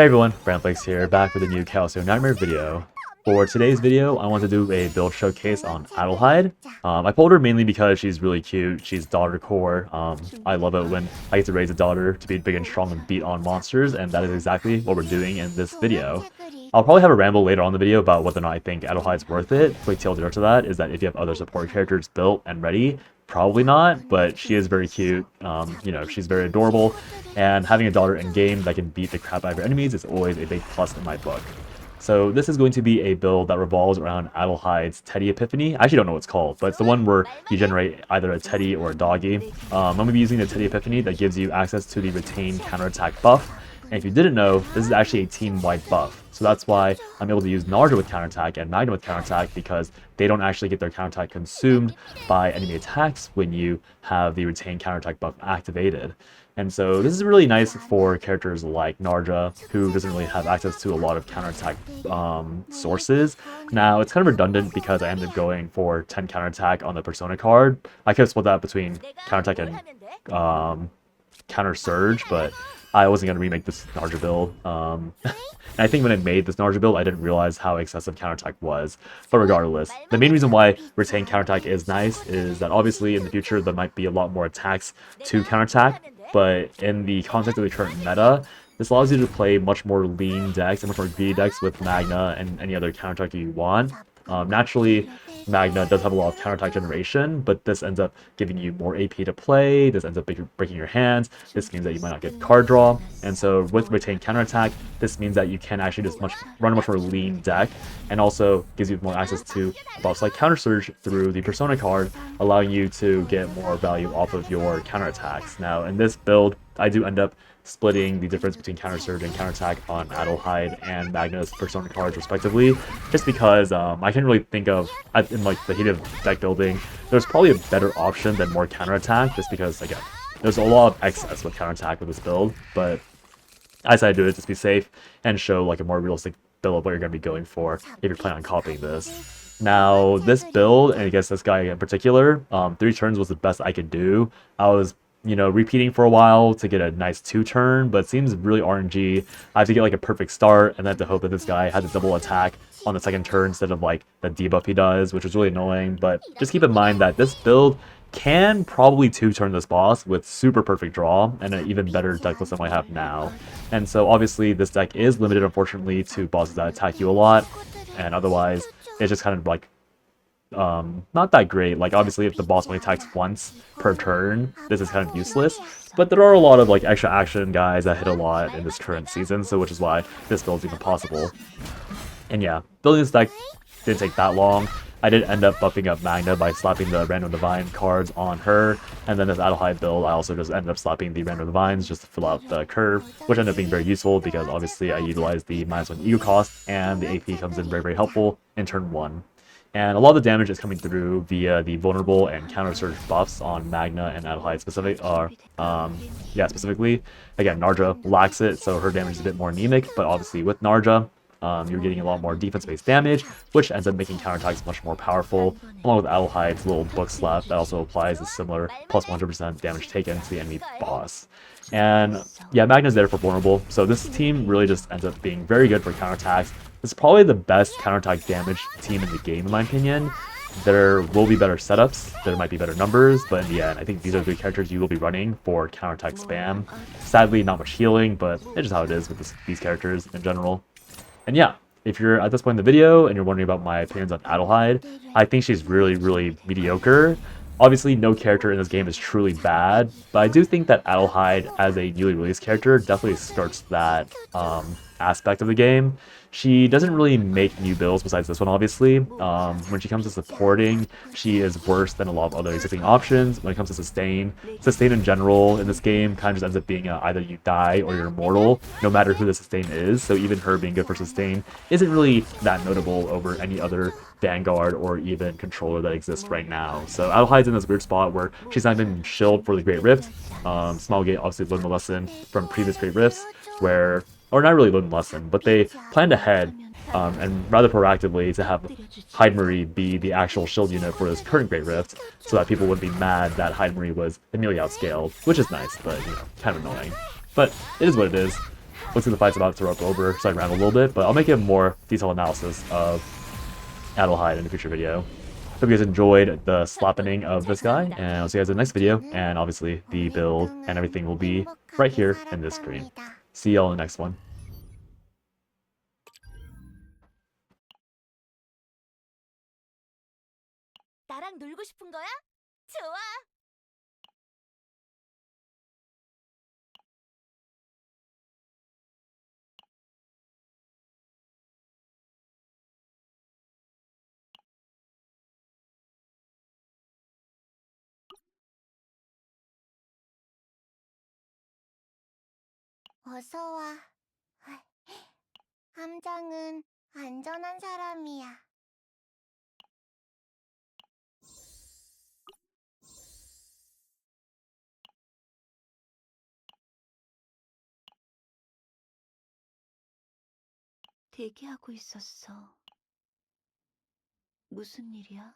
Hey everyone, Brandflakes here, back with a new Calcio Nightmare video. For today's video, I want to do a build showcase on Adelheid. I pulled her mainly because she's really cute, she's daughter core. I love it when I get to raise a daughter to be big and strong and beat on monsters, and that is exactly what we're doing in this video. I'll probably have a ramble later on in the video about whether or not I think Adelheid's worth it. Quick tail to that is that if you have other support characters built and ready, probably not, but she is very cute. She's very adorable, and having a daughter in game that can beat the crap out of your enemies is always a big plus in my book. So this is going to be a build that revolves around Adelheid's Teddy Epiphany. I actually don't know what it's called, but it's the one where you generate either a Teddy or a doggy. I'm going to be using the Teddy Epiphany that gives you access to the retained counterattack buff. And if you didn't know, this is actually a team-wide buff. So that's why I'm able to use Narja with counterattack and Magna with counterattack, because they don't actually get their counterattack consumed by enemy attacks when you have the retained counterattack buff activated. And so this is really nice for characters like Narja, who doesn't really have access to a lot of counterattack sources. Now, it's kind of redundant because I ended up going for 10 counterattack on the Persona card. I could have split that between counterattack and counter surge, but I wasn't going to remake this Narja build. And I think when I made this Narja build, I didn't realize how excessive counterattack was. But regardless, the main reason why retained counterattack is nice is that obviously in the future there might be a lot more attacks to counterattack. But in the context of the current meta, this allows you to play much more lean decks and much more greedy decks with Magna and any other counterattack you want. Naturally, Magna does have a lot of counterattack generation, but this ends up giving you more AP to play. This ends up breaking your hands. This means that you might not get card draw. And so with retained counterattack, this means that you can actually just run a much more lean deck, and also gives you more access to buffs like counter surge through the Persona card, allowing you to get more value off of your counterattacks. Now, in this build, I do end up splitting the difference between counter surge and counterattack on Adelheid and Magna's Persona cards respectively, just because I can't really think of, in like the heat of deck building, there's probably a better option than more counterattack, just because again there's a lot of excess with counterattack with this build. But I decided to do it just to be safe and show like a more realistic build of what you're going to be going for if you're planning on copying this. Now, this build, and I guess this guy in particular, 3 turns was the best I could do. I was repeating for a while to get a nice 2-turn, but it seems really RNG. I have to get like a perfect start, and then have to hope that this guy has a double attack on the second turn instead of like the debuff he does, which is really annoying. But just keep in mind that this build can probably 2-turn this boss with super perfect draw and an even better deck list than I have now. And so obviously this deck is limited, unfortunately, to bosses that attack you a lot, and otherwise it's just kind of like not that great. Like obviously if the boss only attacks once per turn, this is kind of useless, but there are a lot of like extra action guys that hit a lot in this current season, so which is why this build is even possible. And yeah, building this deck didn't take that long. I did end up buffing up Magna by slapping the Random Divine cards on her, and then this Adelheid build, I also just ended up slapping the Random Divines just to fill out the curve, which ended up being very useful because obviously I utilized the -1 ego cost, and the AP comes in very, very helpful in turn 1. And a lot of the damage is coming through via the vulnerable and counter surge buffs on Magna and Adelheid specifically. Again, Narja lacks it, so her damage is a bit more anemic, but obviously with Narja, you're getting a lot more defense-based damage, which ends up making counterattacks much more powerful, along with Adelheid's little book slap that also applies a similar plus 100% damage taken to the enemy boss. And yeah, Magna's there for vulnerable, so this team really just ends up being very good for counterattacks. It's probably the best counterattack damage team in the game, in my opinion. There will be better setups, there might be better numbers, but in the end, I think these are the characters you will be running for counterattack spam. Sadly, not much healing, but it's just how it is with these characters in general. And yeah, if you're at this point in the video and you're wondering about my opinions on Adelheid, I think she's really, really mediocre. Obviously, no character in this game is truly bad, but I do think that Adelheid, as a newly released character, definitely skirts that aspect of the game. She doesn't really make new builds besides this one, obviously. When she comes to supporting, she is worse than a lot of other existing options. When it comes to sustain in general in this game kind of just ends up being either you die or you're immortal, no matter who the sustain is. So even her being good for sustain isn't really that notable over any other Vanguard or even controller that exists right now. So Adelheid's in this weird spot where she's not even shielded for the Great Rift. Smilegate obviously learned the lesson from previous Great Rifts, where, or not really learned the lesson, but they planned ahead and rather proactively to have Hyde Marie be the actual shield unit for this current Great Rift, so that people wouldn't be mad that Hyde Marie was immediately outscaled, which is nice, but kind of annoying. But it is what it is. looks like the fight's about to rub over, so I ran a little bit, but I'll make a more detailed analysis of Adelheid in a future video. Hope you guys enjoyed the slappening of this guy, and I'll see you guys in the next video, and obviously the build and everything will be right here in this screen. See y'all in the next one. 나랑 놀고 싶은 거야? 좋아. 어서 와. 함장은 안전한 사람이야. 대기하고 있었어. 무슨 일이야?